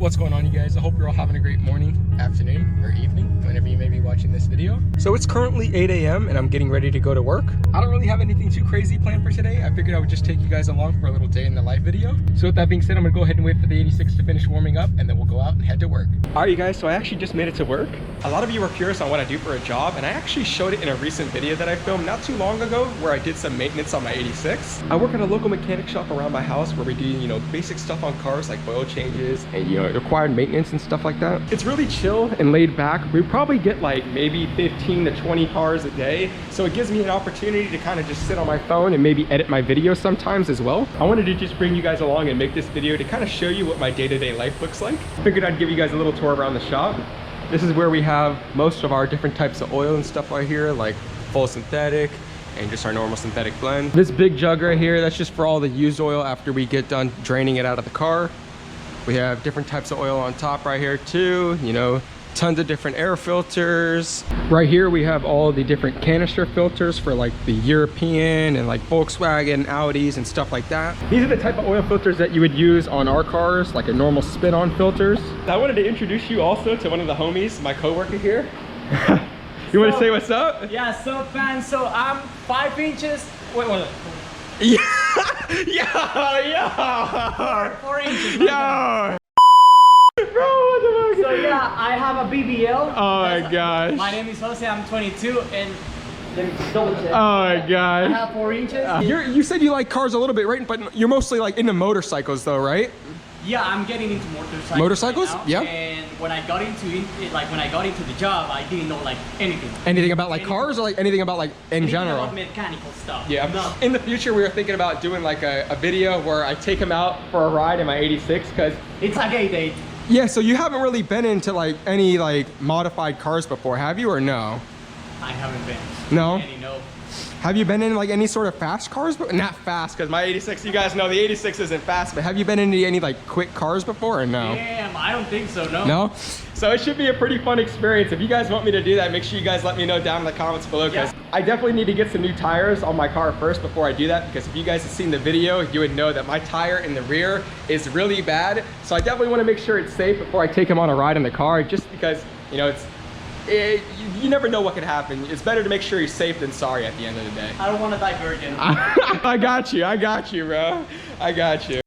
What's going on, you guys? I hope you're all having a great morning, afternoon, or evening, whenever you may be watching this video. So it's currently 8 a.m. and I'm getting ready to go to work. I don't really have anything too crazy planned for today. I figured I would just take you guys along for a little day in the life video. So with that being said, I'm gonna go ahead and wait for the 86 to finish warming up, and then we'll go out and head to work. All right, you guys, so I actually just made it to work. A lot of you are curious on what I do for a job, and I actually showed it in a recent video that I filmed not too long ago where I did some maintenance on my 86. I work at a local mechanic shop around my house where we do, basic stuff on cars like oil changes and, required maintenance and stuff like that. It's really chill and laid back. We probably get like maybe 15 to 20 cars a day. So it gives me an opportunity to kind of just sit on my phone and maybe edit my videos sometimes as well. I wanted to just bring you guys along and make this video to kind of show you what my day-to-day life looks like. Figured I'd give you guys a little tour around the shop. This is where we have most of our different types of oil and stuff right here, like full synthetic and just our normal synthetic blend. This big jug right here, that's just for all the used oil after we get done draining it out of the car. We have different types of oil on top right here too, tons of different air filters. Right here we have all the different canister filters for like the European and like Volkswagen, Audis and stuff like that. These are the type of oil filters that you would use on our cars, like a normal spin-on filters. I wanted to introduce you also to one of the homies, my coworker here. You want to say what's up? Yeah, so fan, so I'm 5 inches. Wait, what? Yeah, yeah. 4 inches. Yeah. Bro, what the fuck? So yeah, I have a BBL. Oh my gosh. My name is Jose, I'm 22, and let me just double check. Oh my gosh. I have 4 inches. You said you like cars a little bit, right? But you're mostly like into motorcycles though, right? Yeah, I'm getting into motorcycles. Motorcycles? Right now, yeah. And when I got into the job, I didn't know like anything. Anything about like cars or like anything about like in general? About mechanical stuff. Yeah. No. In the future, we were thinking about doing like a video where I take him out for a ride in my 86 because it's a gay date. Yeah, so you haven't really been into like any like modified cars before, have you, or no? I haven't been. No? No. Have you been in like any sort of fast cars? Not fast, because my 86, you guys know the 86 isn't fast, but have you been into any like quick cars before or no? Damn, I don't think so, no. No? So it should be a pretty fun experience. If you guys want me to do that, make sure you guys let me know down in the comments below, because I definitely need to get some new tires on my car first before I do that, because if you guys have seen the video, you would know that my tire in the rear is really bad. So I definitely want to make sure it's safe before I take him on a ride in the car, just because, you never know what could happen. It's better to make sure you're safe than sorry at the end of the day. I don't want to die virgin. I got you, bro. I got you.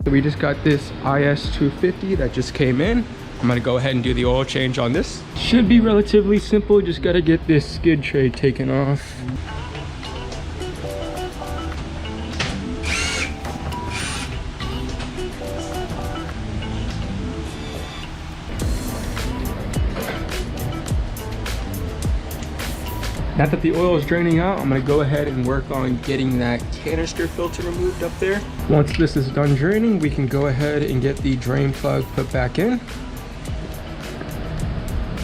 We just got this IS250 that just came in. I'm gonna go ahead and do the oil change on this. Should be relatively simple, just gotta get this skid tray taken off. Now that the oil is draining out, I'm gonna go ahead and work on getting that canister filter removed up there. Once this is done draining, we can go ahead and get the drain plug put back in.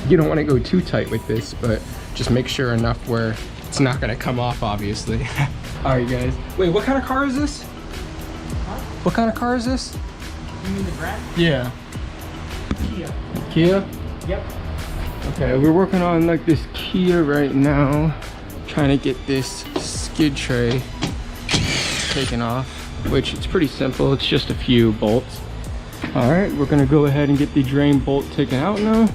You don't wanna go too tight with this, but just make sure enough where it's not gonna come off, obviously. All right, guys. Wait, what kind of car is this? Huh? What kind of car is this? You mean the brand? Yeah. Kia. Kia? Yep. Okay, we're working on like this Kia right now, trying to get this skid tray taken off, which it's pretty simple. It's just a few bolts. All right, we're gonna go ahead and get the drain bolt taken out now.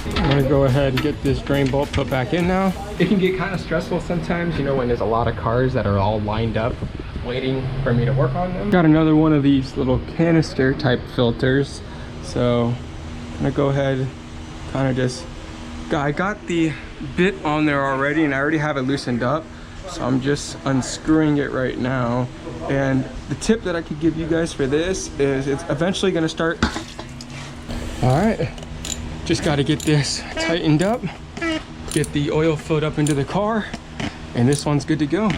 I'm gonna go ahead and get this drain bolt put back in now. It can get kind of stressful sometimes, when there's a lot of cars that are all lined up waiting for me to work on them. Got another one of these little canister type filters, so I'm gonna go ahead, I got the bit on there already and I already have it loosened up, so I'm just unscrewing it right now. And the tip that I could give you guys for this is it's eventually gonna start. All right, just got to get this tightened up, get the oil filled up into the car, and this one's good to go.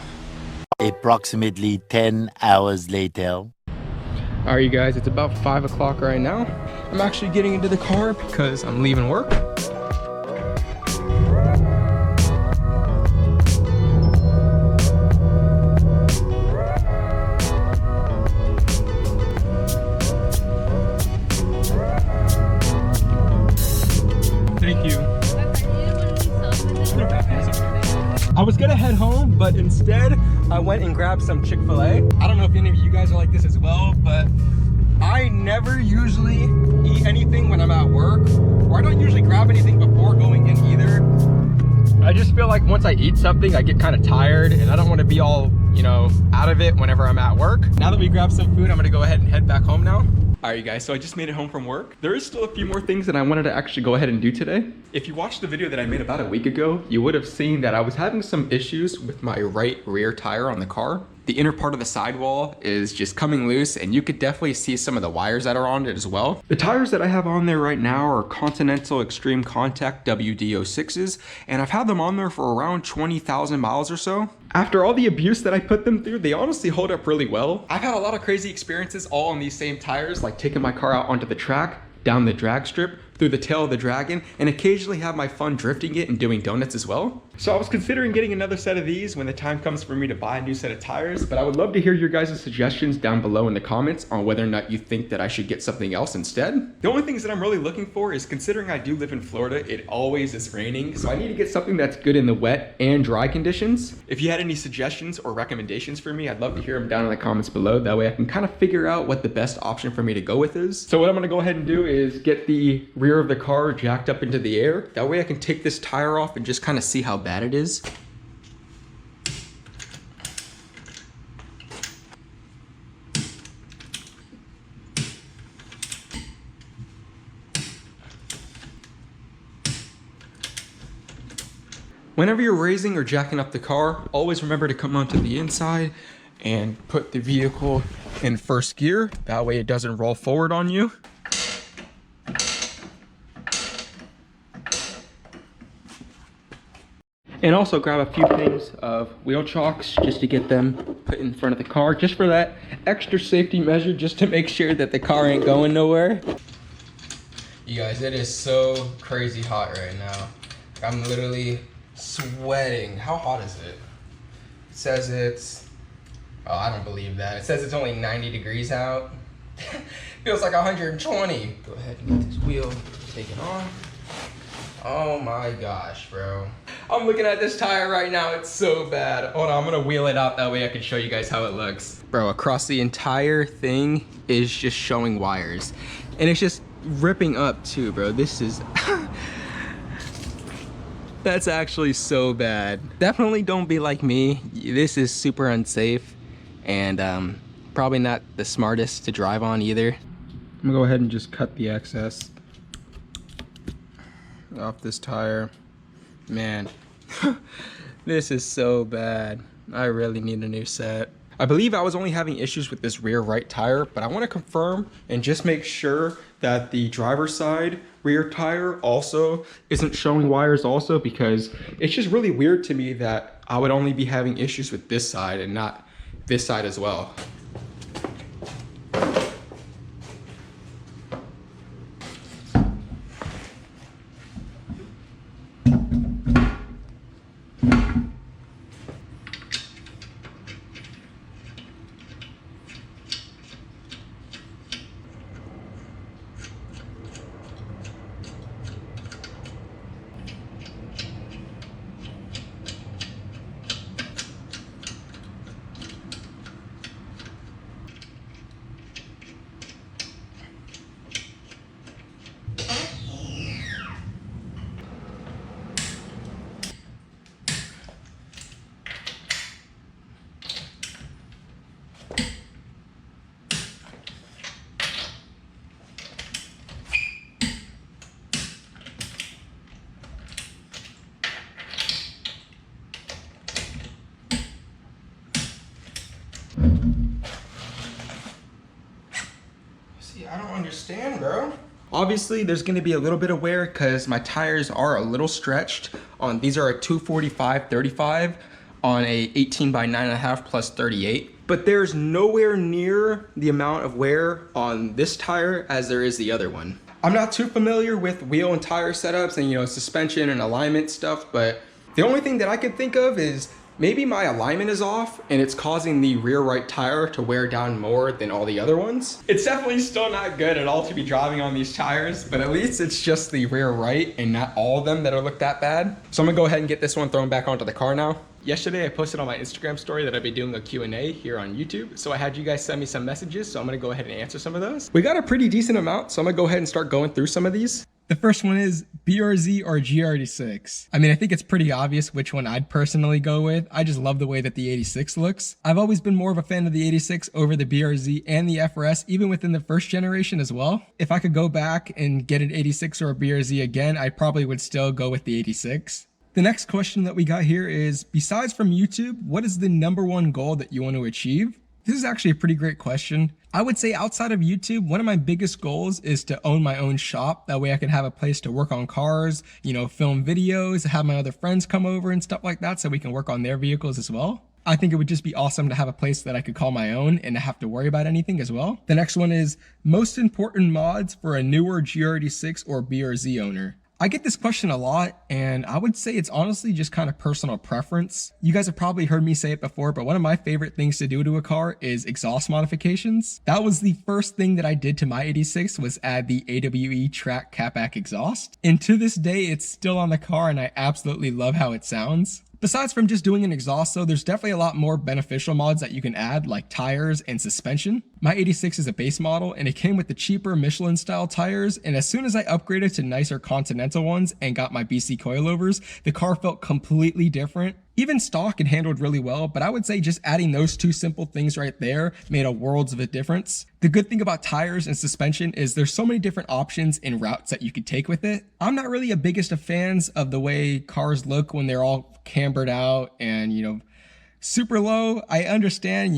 Approximately 10 hours later. All right, you guys, it's about 5 o'clock right now. I'm actually getting into the car because I'm leaving work. Thank you. I was gonna head home, but instead I went and grabbed some Chick-fil-A. I don't know if any of you guys are like this as well, but I never usually eat anything when I'm at work, or I don't usually grab anything before going in either. I just feel like once I eat something, I get kind of tired and I don't want to be all, you know, out of it whenever I'm at work. Now that we grabbed some food, I'm gonna go ahead and head back home now. All right, you guys, so I just made it home from work. There is still a few more things that I wanted to actually go ahead and do today. If you watched the video that I made about a week ago, you would have seen that I was having some issues with my right rear tire on the car. The inner part of the sidewall is just coming loose, and you could definitely see some of the wires that are on it as well. The tires that I have on there right now are Continental Extreme Contact WD06s, and I've had them on there for around 20,000 miles or so. After all the abuse that I put them through, they honestly hold up really well. I've had a lot of crazy experiences all on these same tires, like taking my car out onto the track, down the drag strip, through the tail of the Dragon, and occasionally have my fun drifting it and doing donuts as well. So I was considering getting another set of these when the time comes for me to buy a new set of tires, but I would love to hear your guys' suggestions down below in the comments on whether or not you think that I should get something else instead. The only things that I'm really looking for is, considering I do live in Florida, it always is raining, so I need to get something that's good in the wet and dry conditions. If you had any suggestions or recommendations for me, I'd love to hear them down in the comments below. That way I can kind of figure out what the best option for me to go with is. So what I'm gonna go ahead and do is get the rear of the car jacked up into the air. That way I can take this tire off and just kind of see how bad it is. Whenever you're raising or jacking up the car, always remember to come onto the inside and put the vehicle in first gear. That way it doesn't roll forward on you. And also grab a few things of wheel chocks just to get them put in front of the car, just for that extra safety measure, just to make sure that the car ain't going nowhere. You guys, it is so crazy hot right now. I'm literally sweating. How hot is it? It says it's, oh, I don't believe that. It says it's only 90 degrees out. Feels like 120. Go ahead and get this wheel taken on. Oh my gosh, bro. I'm looking at this tire right now, it's so bad. Hold on, I'm gonna wheel it out, that way I can show you guys how it looks. Bro, across the entire thing is just showing wires. And it's just ripping up too, bro. This is, that's actually so bad. Definitely don't be like me. This is super unsafe and probably not the smartest to drive on either. I'm gonna go ahead and just cut the excess off this tire. Man, this is so bad. I really need a new set. I believe I was only having issues with this rear right tire, but I want to confirm and just make sure that the driver's side rear tire also isn't showing wires also, because it's just really weird to me that I would only be having issues with this side and not this side as well. See, I don't understand, bro. Obviously, there's gonna be a little bit of wear because my tires are a little stretched. These are a 245/35. on a 18 by 9.5 plus 38. But there's nowhere near the amount of wear on this tire as there is the other one. I'm not too familiar with wheel and tire setups and suspension and alignment stuff, but the only thing that I could think of is maybe my alignment is off and it's causing the rear right tire to wear down more than all the other ones. It's definitely still not good at all to be driving on these tires, but at least it's just the rear right and not all of them that look that bad. So I'm gonna go ahead and get this one thrown back onto the car now. Yesterday I posted on my Instagram story that I'd be doing a Q&A here on YouTube. So I had you guys send me some messages, so I'm gonna go ahead and answer some of those. We got a pretty decent amount, so I'm gonna go ahead and start going through some of these. The first one is BRZ or GR86. I mean, I think it's pretty obvious which one I'd personally go with. I just love the way that the 86 looks. I've always been more of a fan of the 86 over the BRZ and the FRS, even within the first generation as well. If I could go back and get an 86 or a BRZ again, I probably would still go with the 86. The next question that we got here is, besides from YouTube, what is the #1 goal that you want to achieve? This is actually a pretty great question. I would say outside of YouTube, one of my biggest goals is to own my own shop. That way I can have a place to work on cars, film videos, have my other friends come over and stuff like that so we can work on their vehicles as well. I think it would just be awesome to have a place that I could call my own and not have to worry about anything as well. The next one is most important mods for a newer GR86 or BRZ owner. I get this question a lot, and I would say it's honestly just kind of personal preference. You guys have probably heard me say it before, but one of my favorite things to do to a car is exhaust modifications. That was the first thing that I did to my 86 was add the AWE track catback exhaust. And to this day, it's still on the car and I absolutely love how it sounds. Besides from just doing an exhaust though, there's definitely a lot more beneficial mods that you can add, like tires and suspension. My 86 is a base model and it came with the cheaper Michelin style tires, and as soon as I upgraded to nicer Continental ones and got my BC coilovers, the car felt completely different. Even stock it handled really well, but I would say just adding those two simple things right there made a world of a difference. The good thing about tires and suspension is there's so many different options and routes that you could take with it. I'm not really a biggest of fans of the way cars look when they're all cambered out and, super low. I understand,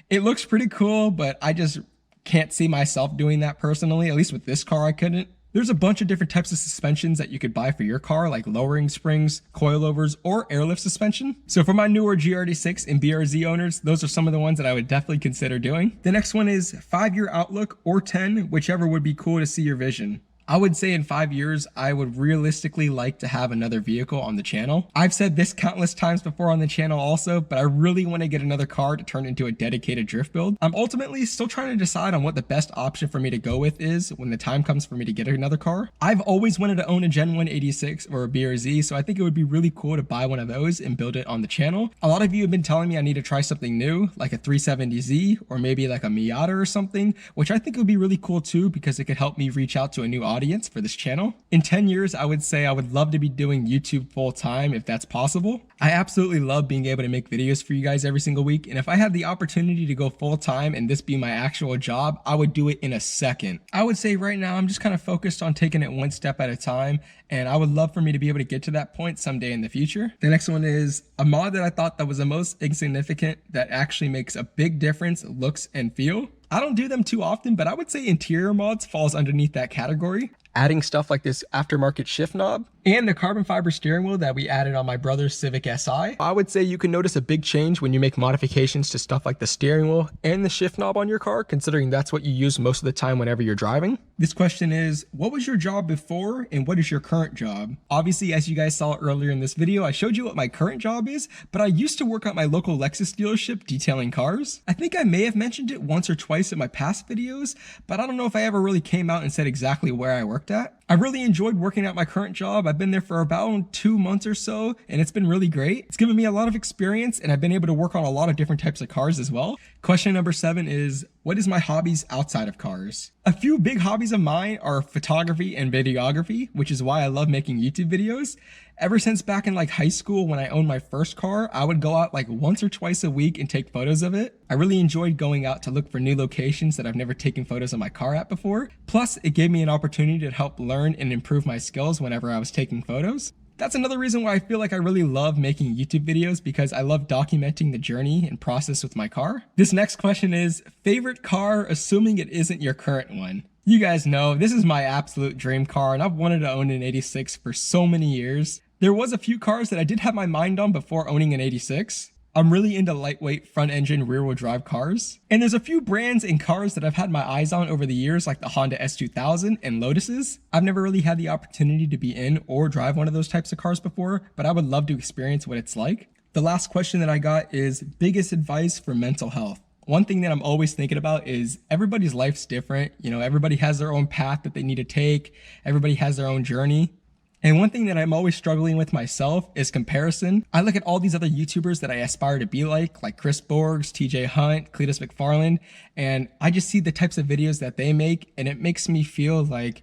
it looks pretty cool, but I just can't see myself doing that personally. At least with this car, I couldn't. There's a bunch of different types of suspensions that you could buy for your car, like lowering springs, coilovers, or airlift suspension. So for my newer GR86 and BRZ owners, those are some of the ones that I would definitely consider doing. The next one is 5-year outlook or 10, whichever would be cool to see your vision. I would say in 5 years, I would realistically like to have another vehicle on the channel. I've said this countless times before on the channel also, but I really want to get another car to turn into a dedicated drift build. I'm ultimately still trying to decide on what the best option for me to go with is when the time comes for me to get another car. I've always wanted to own a Gen 1 86 or a BRZ, so I think it would be really cool to buy one of those and build it on the channel. A lot of you have been telling me I need to try something new, like a 370Z or maybe like a Miata or something, which I think would be really cool too because it could help me reach out to a new audience for this channel. In 10 years, I would say I would love to be doing YouTube full time if that's possible. I absolutely love being able to make videos for you guys every single week, and if I had the opportunity to go full time and this be my actual job, I would do it in a second. I would say right now I'm just kind of focused on taking it one step at a time, and I would love for me to be able to get to that point someday in the future. The next one is a mod that I thought that was the most insignificant that actually makes a big difference, looks and feel. I don't do them too often, but I would say interior mods falls underneath that category. Adding stuff like this aftermarket shift knob and the carbon fiber steering wheel that we added on my brother's Civic Si. I would say you can notice a big change when you make modifications to stuff like the steering wheel and the shift knob on your car, considering that's what you use most of the time whenever you're driving. This question is, what was your job before and what is your current job? Obviously, as you guys saw earlier in this video, I showed you what my current job is, but I used to work at my local Lexus dealership detailing cars. I think I may have mentioned it once or twice in my past videos, but I don't know if I ever really came out and said exactly where I worked at. I really enjoyed working at my current job. I've been there for about 2 months or so, and it's been really great. It's given me a lot of experience, and I've been able to work on a lot of different types of cars as well. Question number 7 is, what is my hobbies outside of cars? A few big hobbies of mine are photography and videography, which is why I love making YouTube videos. Ever since back in high school when I owned my first car, I would go out once or twice a week and take photos of it. I really enjoyed going out to look for new locations that I've never taken photos of my car at before. Plus, it gave me an opportunity to help learn and improve my skills whenever I was taking photos. That's another reason why I feel like I really love making YouTube videos, because I love documenting the journey and process with my car. This next question is, favorite car, assuming it isn't your current one. You guys know, this is my absolute dream car, and I've wanted to own an 86 for so many years. There was a few cars that I did have my mind on before owning an 86. I'm really into lightweight front engine rear wheel drive cars. And there's a few brands and cars that I've had my eyes on over the years, like the Honda S2000 and Lotuses. I've never really had the opportunity to be in or drive one of those types of cars before, but I would love to experience what it's like. The last question that I got is biggest advice for mental health. One thing that I'm always thinking about is everybody's life's different. You know, everybody has their own path that they need to take. Everybody has their own journey. And one thing that I'm always struggling with myself is comparison. I look at all these other YouTubers that I aspire to be like Chris Borgs, TJ Hunt, Cletus McFarland, and I just see the types of videos that they make, and it makes me feel like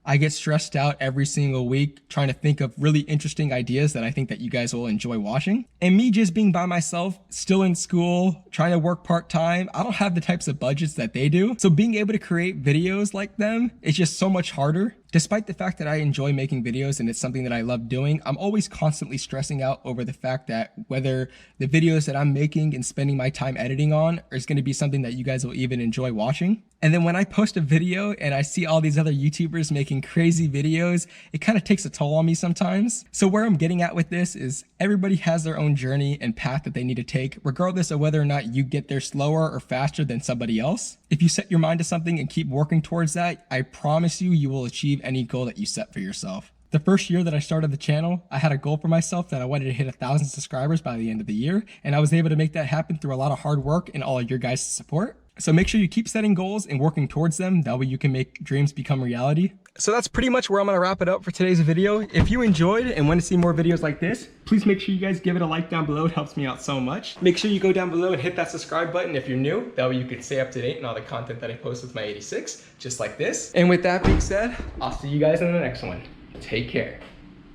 I get stressed out every single week trying to think of really interesting ideas that I think that you guys will enjoy watching. And me just being by myself, still in school, trying to work part-time, I don't have the types of budgets that they do. So being able to create videos like them is just so much harder. Despite the fact that I enjoy making videos and it's something that I love doing, I'm always constantly stressing out over the fact that whether the videos that I'm making and spending my time editing on is going to be something that you guys will even enjoy watching. And then when I post a video and I see all these other YouTubers making crazy videos, it kind of takes a toll on me sometimes. So where I'm getting at with this is everybody has their own journey and path that they need to take, regardless of whether or not you get there slower or faster than somebody else. If you set your mind to something and keep working towards that, I promise you, you will achieve any goal that you set for yourself. The first year that I started the channel, I had a goal for myself that I wanted to hit 1,000 subscribers by the end of the year, and I was able to make that happen through a lot of hard work and all of your guys' support. So make sure you keep setting goals and working towards them. That way you can make dreams become reality. So that's pretty much where I'm gonna wrap it up for today's video. If you enjoyed and want to see more videos like this, please make sure you guys give it a like down below. It helps me out so much. Make sure you go down below and hit that subscribe button if you're new. That way you can stay up to date on all the content that I post with my 86, just like this. And with that being said, I'll see you guys in the next one. Take care.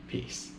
Peace.